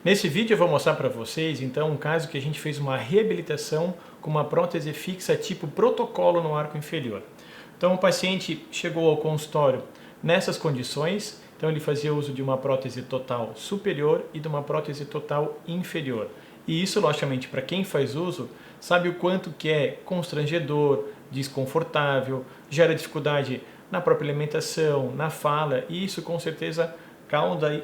Nesse vídeo eu vou mostrar para vocês então um caso que a gente fez uma reabilitação com uma prótese fixa tipo protocolo no arco inferior. Então o paciente chegou ao consultório nessas condições, então ele fazia uso de uma prótese total superior e de uma prótese total inferior. E isso, logicamente, para quem faz uso, sabe o quanto que é constrangedor, desconfortável, gera dificuldade na própria alimentação, na fala, e isso com certeza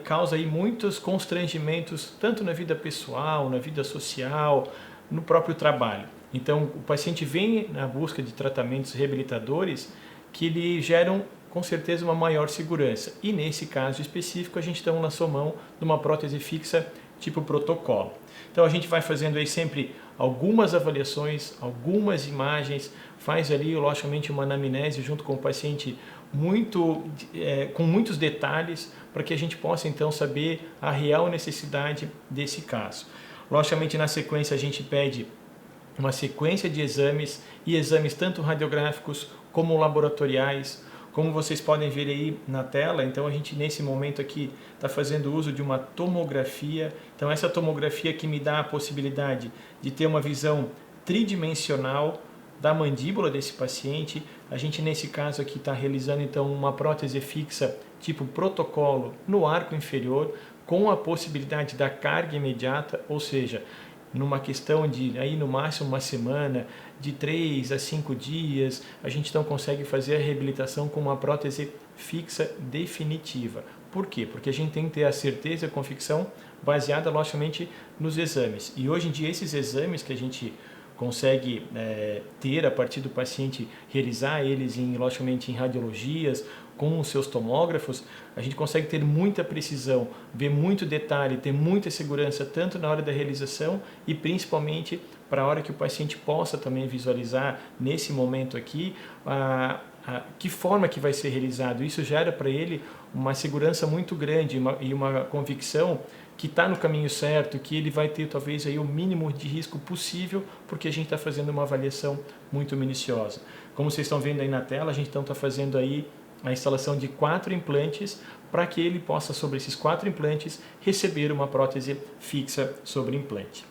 causa aí muitos constrangimentos, tanto na vida pessoal, na vida social, no próprio trabalho. Então, o paciente vem na busca de tratamentos reabilitadores que lhe geram, com certeza, uma maior segurança. E nesse caso específico, a gente então lançou mão de uma prótese fixa tipo protocolo. Então, a gente vai fazendo aí sempre algumas avaliações, algumas imagens, faz ali, logicamente, uma anamnese junto com o paciente com muitos detalhes para que a gente possa então saber a real necessidade desse caso. Logicamente, na sequência, a gente pede uma sequência de exames e exames tanto radiográficos como laboratoriais, como vocês podem ver aí na tela. Então a gente nesse momento aqui está fazendo uso de uma tomografia. Então essa tomografia que me dá a possibilidade de ter uma visão tridimensional da mandíbula desse paciente. A gente nesse caso aqui está realizando então uma prótese fixa tipo protocolo no arco inferior com a possibilidade da carga imediata, ou seja, numa questão de aí no máximo uma semana, de 3 a 5 dias, a gente então consegue fazer a reabilitação com uma prótese fixa definitiva. Por quê? Porque a gente tem que ter a certeza e a convicção baseada, logicamente, nos exames. E hoje em dia esses exames que a gente consegue ter a partir do paciente, realizar eles logicamente em radiologias, com os seus tomógrafos, a gente consegue ter muita precisão, ver muito detalhe, ter muita segurança tanto na hora da realização e principalmente para a hora que o paciente possa também visualizar nesse momento aqui que forma que vai ser realizado. Isso gera para ele uma segurança muito grande e uma convicção que está no caminho certo, que ele vai ter talvez aí o mínimo de risco possível, porque a gente está fazendo uma avaliação muito minuciosa. Como vocês estão vendo aí na tela, a gente então está fazendo aí a instalação de 4 implantes para que ele possa, sobre esses 4 implantes, receber uma prótese fixa sobre implante.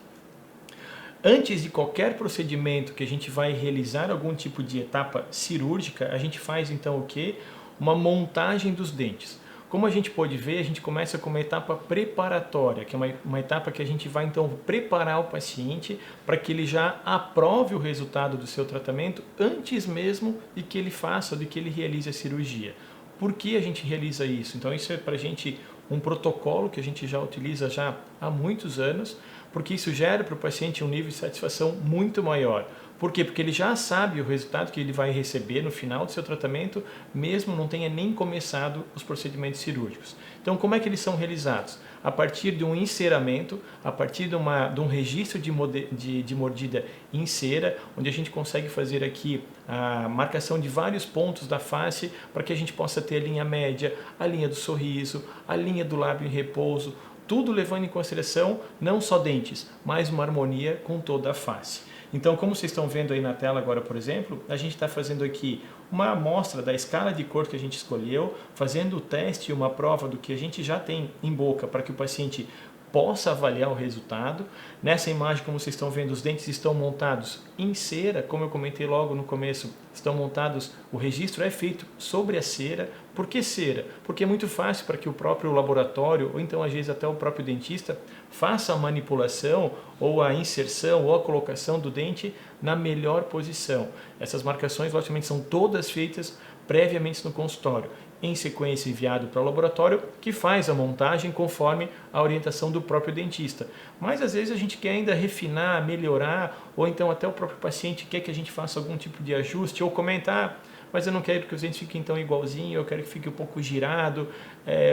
Antes de qualquer procedimento que a gente vai realizar algum tipo de etapa cirúrgica, a gente faz então o quê? Uma montagem dos dentes. Como a gente pode ver, a gente começa com uma etapa preparatória, que é uma etapa que a gente vai então preparar o paciente para que ele já aprove o resultado do seu tratamento antes mesmo de que ele faça, de que ele realize a cirurgia. Por que a gente realiza isso? Então isso é para a gente um protocolo que a gente já utiliza já há muitos anos, porque isso gera para o paciente um nível de satisfação muito maior. Por quê? Porque ele já sabe o resultado que ele vai receber no final do seu tratamento, mesmo não tenha nem começado os procedimentos cirúrgicos. Então, como é que eles são realizados? A partir de um enceramento, a partir de um registro de mordida em cera, onde a gente consegue fazer aqui a marcação de vários pontos da face, para que a gente possa ter a linha média, a linha do sorriso, a linha do lábio em repouso, tudo levando em consideração não só dentes, mas uma harmonia com toda a face. Então, como vocês estão vendo aí na tela agora, por exemplo, a gente está fazendo aqui uma amostra da escala de cor que a gente escolheu, fazendo o teste e uma prova do que a gente já tem em boca para que o paciente possa avaliar o resultado. Nessa imagem, como vocês estão vendo, os dentes estão montados em cera, como eu comentei logo no começo, estão montados, o registro é feito sobre a cera. Por que cera? Porque é muito fácil para que o próprio laboratório, ou então às vezes até o próprio dentista, faça a manipulação, ou a inserção, ou a colocação do dente na melhor posição. Essas marcações, logicamente, são todas feitas previamente no consultório, em sequência enviado para o laboratório, que faz a montagem conforme a orientação do próprio dentista. Mas às vezes a gente quer ainda refinar, melhorar, ou então até o próprio paciente quer que a gente faça algum tipo de ajuste, ou comentar, mas eu não quero que os dentes fiquem tão igualzinho, eu quero que fique um pouco girado.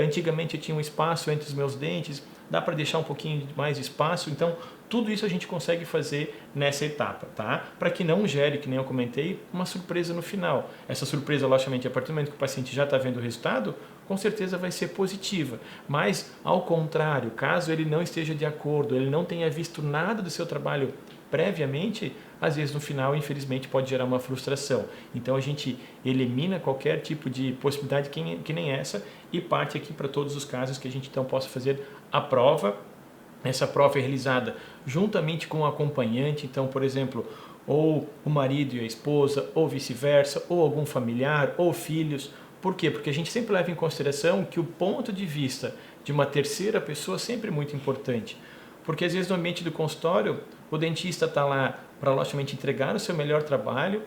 Antigamente eu tinha um espaço entre os meus dentes, dá para deixar um pouquinho mais de espaço, então tudo isso a gente consegue fazer nessa etapa, tá? Para que não gere, que nem eu comentei, uma surpresa no final. Essa surpresa, logicamente, a partir do momento que o paciente já está vendo o resultado, com certeza vai ser positiva. Mas, ao contrário, caso ele não esteja de acordo, ele não tenha visto nada do seu trabalho previamente, às vezes no final, infelizmente, pode gerar uma frustração. Então a gente elimina qualquer tipo de possibilidade que nem essa e parte aqui para todos os casos que a gente então possa fazer a prova Essa prova é realizada juntamente com o acompanhante, então, por exemplo, ou o marido e a esposa, ou vice-versa, ou algum familiar, ou filhos. Por quê? Porque a gente sempre leva em consideração que o ponto de vista de uma terceira pessoa sempre é muito importante. Porque às vezes no ambiente do consultório, o dentista está lá para logicamente entregar o seu melhor trabalho,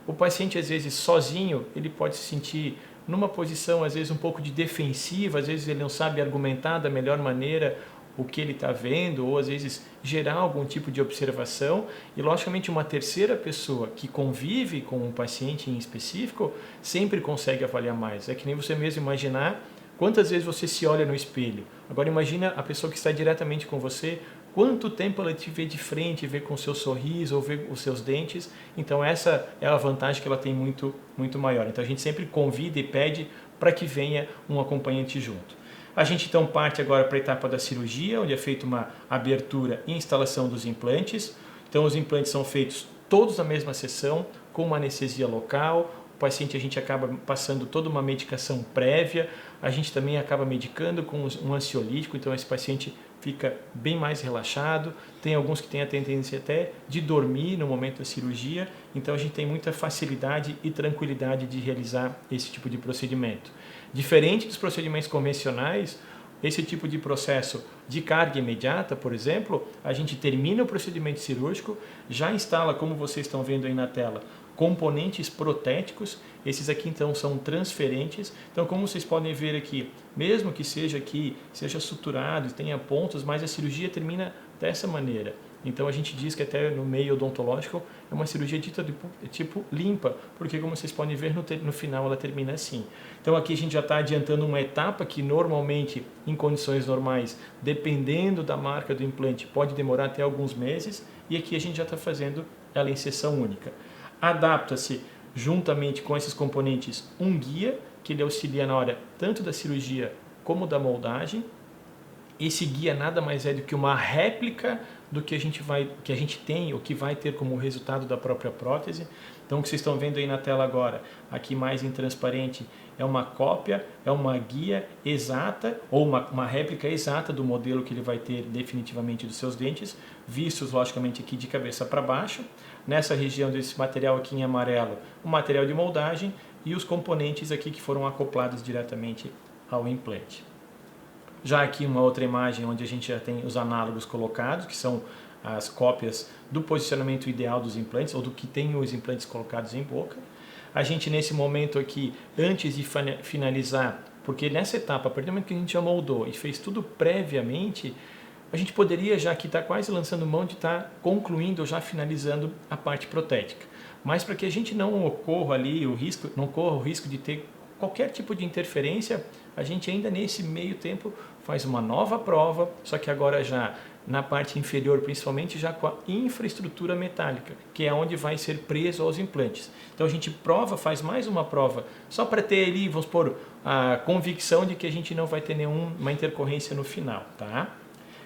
o paciente às vezes sozinho, ele pode se sentir numa posição às vezes um pouco de defensiva, às vezes ele não sabe argumentar da melhor maneira o que ele está vendo, ou às vezes gerar algum tipo de observação, e logicamente uma terceira pessoa que convive com um paciente em específico sempre consegue avaliar mais. É que nem você mesmo imaginar quantas vezes você se olha no espelho. Agora imagina a pessoa que está diretamente com você, quanto tempo ela te vê de frente, vê com o seu sorriso ou vê os seus dentes. Então essa é a vantagem que ela tem muito maior. Então a gente sempre convida e pede para que venha um acompanhante junto. A gente então parte agora para a etapa da cirurgia, onde é feita uma abertura e instalação dos implantes. Então os implantes são feitos todos na mesma sessão, com uma anestesia local. O paciente, a gente acaba passando toda uma medicação prévia. A gente também acaba medicando com um ansiolítico, então esse paciente fica bem mais relaxado. Tem alguns que têm a tendência até de dormir no momento da cirurgia, então a gente tem muita facilidade e tranquilidade de realizar esse tipo de procedimento. Diferente dos procedimentos convencionais, esse tipo de processo de carga imediata, por exemplo, a gente termina o procedimento cirúrgico, já instala, como vocês estão vendo aí na tela, componentes protéticos. Esses aqui então são transferentes. Então, como vocês podem ver aqui, mesmo que seja suturado e tenha pontos, mas a cirurgia termina dessa maneira. Então a gente diz que até no meio odontológico é uma cirurgia dita de tipo limpa, porque como vocês podem ver no final ela termina assim. Então aqui a gente já está adiantando uma etapa que normalmente em condições normais, dependendo da marca do implante, pode demorar até alguns meses, e aqui a gente já está fazendo ela em sessão única. Adapta-se juntamente com esses componentes um guia, que ele auxilia na hora tanto da cirurgia como da moldagem. Esse guia nada mais é do que uma réplica do que a gente tem, ou que vai ter como resultado da própria prótese. Então o que vocês estão vendo aí na tela agora, aqui mais em transparente, é uma cópia, é uma guia exata, ou uma réplica exata do modelo que ele vai ter definitivamente dos seus dentes, vistos logicamente aqui de cabeça para baixo. Nessa região desse material aqui em amarelo, o material de moldagem e os componentes aqui que foram acoplados diretamente ao implante. Já aqui uma outra imagem onde a gente já tem os análogos colocados, que são as cópias do posicionamento ideal dos implantes, ou do que tem os implantes colocados em boca. A gente nesse momento aqui, antes de finalizar, porque nessa etapa, a partir do momento que a gente já moldou e fez tudo previamente, a gente poderia já aqui estar quase lançando mão de estar concluindo ou já finalizando a parte protética. Mas para que a gente não corra o risco de ter qualquer tipo de interferência, a gente ainda nesse meio tempo faz uma nova prova, só que agora já na parte inferior, principalmente já com a infraestrutura metálica, que é onde vai ser preso aos implantes. Então a gente faz mais uma prova, só para ter ali, vamos supor, a convicção de que a gente não vai ter nenhuma intercorrência no final, tá?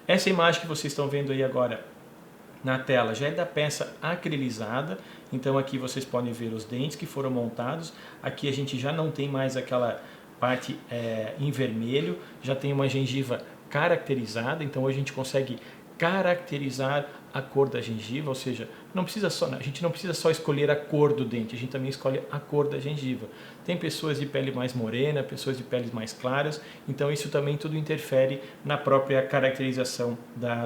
Essa imagem que vocês estão vendo aí agora na tela já é da peça acrilizada, então aqui vocês podem ver os dentes que foram montados. Aqui a gente já não tem mais aquela parte em vermelho, já tem uma gengiva caracterizada, então a gente consegue caracterizar a cor da gengiva, ou seja, a gente não precisa só escolher a cor do dente, a gente também escolhe a cor da gengiva. Tem pessoas de pele mais morena, pessoas de peles mais claras, então isso também tudo interfere na própria caracterização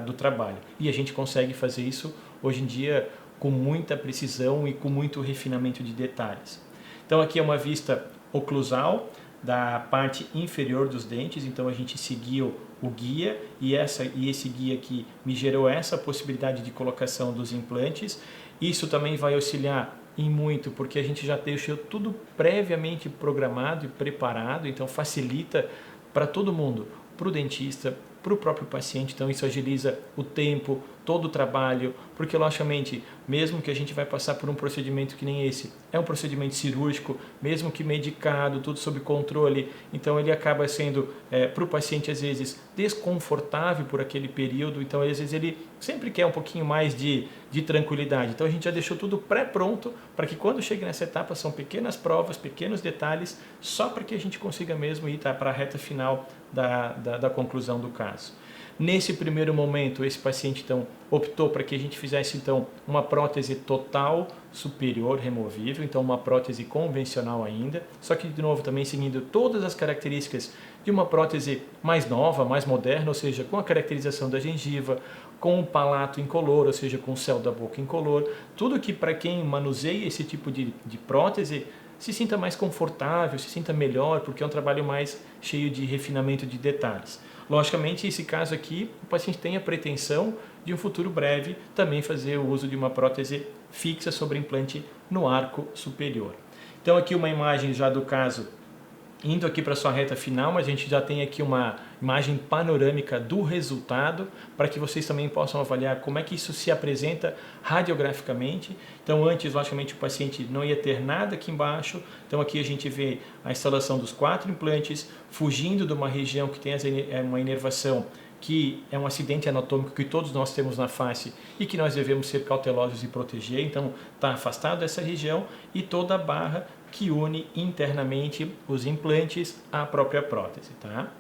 do trabalho. E a gente consegue fazer isso hoje em dia com muita precisão e com muito refinamento de detalhes. Então aqui é uma vista oclusal da parte inferior dos dentes, então a gente seguiu o guia e esse guia aqui me gerou essa possibilidade de colocação dos implantes. Isso também vai auxiliar em muito, porque a gente já deixou tudo previamente programado e preparado, então facilita para todo mundo, para o dentista, para o próprio paciente, então isso agiliza o tempo, todo o trabalho, porque logicamente, mesmo que a gente vai passar por um procedimento que nem esse, é um procedimento cirúrgico, mesmo que medicado, tudo sob controle, então ele acaba sendo, para o paciente às vezes, desconfortável por aquele período, então às vezes ele sempre quer um pouquinho mais de tranquilidade, então a gente já deixou tudo pré-pronto, para que quando chegue nessa etapa são pequenas provas, pequenos detalhes, só para que a gente consiga mesmo ir para a reta final da conclusão do caso. Nesse primeiro momento, esse paciente então optou para que a gente fizesse então uma prótese total superior removível, então uma prótese convencional ainda, só que de novo também seguindo todas as características de uma prótese mais nova, mais moderna, ou seja, com a caracterização da gengiva, com o palato incolor, ou seja, com o céu da boca incolor, tudo que para quem manuseia esse tipo de prótese se sinta mais confortável, se sinta melhor, porque é um trabalho mais cheio de refinamento de detalhes. Logicamente, esse caso aqui, o paciente tem a pretensão de um futuro breve também fazer o uso de uma prótese fixa sobre implante no arco superior. Então aqui uma imagem já do caso indo aqui para a sua reta final, mas a gente já tem aqui uma imagem panorâmica do resultado para que vocês também possam avaliar como é que isso se apresenta radiograficamente. Então antes, logicamente, o paciente não ia ter nada aqui embaixo. Então aqui a gente vê a instalação dos 4 implantes, fugindo de uma região que tem uma inervação que é um acidente anatômico que todos nós temos na face e que nós devemos ser cautelosos e proteger. Então está afastado dessa região e toda a barra que une internamente os implantes à própria prótese, tá?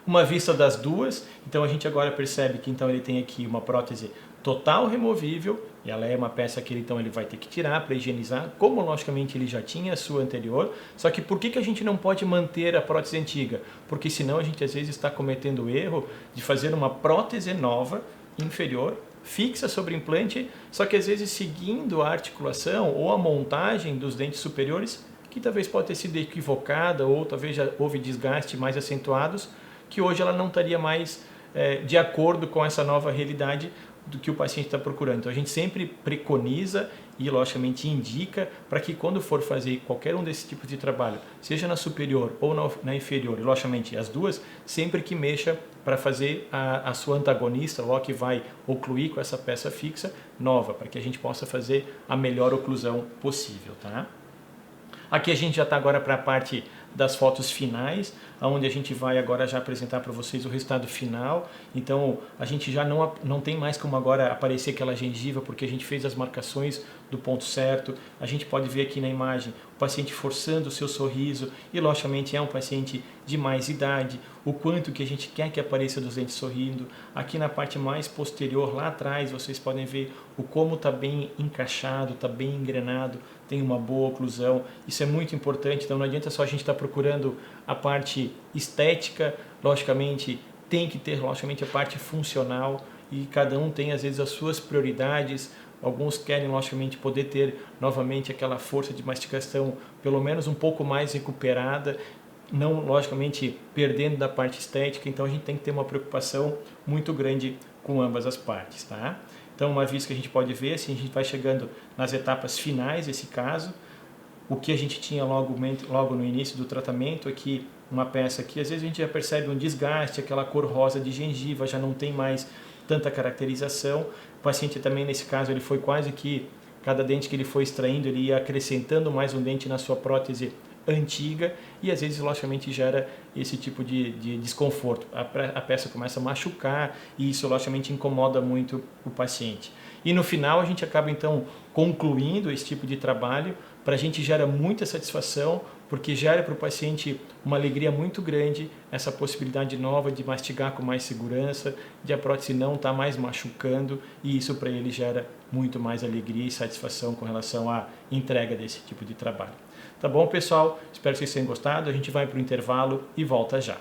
Uma vista das duas, então a gente agora percebe que então ele tem aqui uma prótese total removível, e ela é uma peça que ele vai ter que tirar para higienizar, como logicamente ele já tinha a sua anterior. Só que por que a gente não pode manter a prótese antiga? Porque senão a gente às vezes está cometendo o erro de fazer uma prótese nova, inferior, fixa sobre implante, só que às vezes seguindo a articulação ou a montagem dos dentes superiores, que talvez pode ter sido equivocada ou talvez já houve desgaste mais acentuados, que hoje ela não estaria mais de acordo com essa nova realidade do que o paciente está procurando. Então a gente sempre preconiza e logicamente indica para que quando for fazer qualquer um desses tipos de trabalho, seja na superior ou na inferior, e logicamente as duas, sempre que mexa para fazer a sua antagonista, ou a que vai ocluir com essa peça fixa nova, para que a gente possa fazer a melhor oclusão possível, tá? Aqui a gente já está agora para a parte das fotos finais, onde a gente vai agora já apresentar para vocês o resultado final. Então a gente já não tem mais como agora aparecer aquela gengiva, porque a gente fez as marcações do ponto certo. A gente pode ver aqui na imagem o paciente forçando o seu sorriso e logicamente é um paciente de mais idade, o quanto que a gente quer que apareça dos dentes sorrindo. Aqui na parte mais posterior, lá atrás, vocês podem ver o como está bem encaixado, está bem engrenado, tem uma boa oclusão. Isso é muito importante, então não adianta só a gente estar procurando a parte estética, logicamente tem que ter logicamente a parte funcional, e cada um tem às vezes as suas prioridades. Alguns querem logicamente poder ter novamente aquela força de mastigação pelo menos um pouco mais recuperada, não logicamente perdendo da parte estética. Então a gente tem que ter uma preocupação muito grande com ambas as partes, tá? Então uma vez que a gente pode ver, assim, a gente vai chegando nas etapas finais desse caso. O que a gente tinha logo no início do tratamento aqui, uma peça aqui, às vezes a gente já percebe um desgaste, aquela cor rosa de gengiva já não tem mais tanta caracterização. O paciente também nesse caso ele foi quase que, cada dente que ele foi extraindo, ele ia acrescentando mais um dente na sua prótese antiga, e às vezes logicamente gera esse tipo de desconforto. A peça começa a machucar e isso logicamente incomoda muito o paciente. E no final a gente acaba então concluindo esse tipo de trabalho. Para a gente gera muita satisfação, porque gera para o paciente uma alegria muito grande, essa possibilidade nova de mastigar com mais segurança, de a prótese não estar mais machucando, e isso para ele gera muito mais alegria e satisfação com relação à entrega desse tipo de trabalho. Tá bom, pessoal? Espero que vocês tenham gostado. A gente vai para o intervalo e volta já.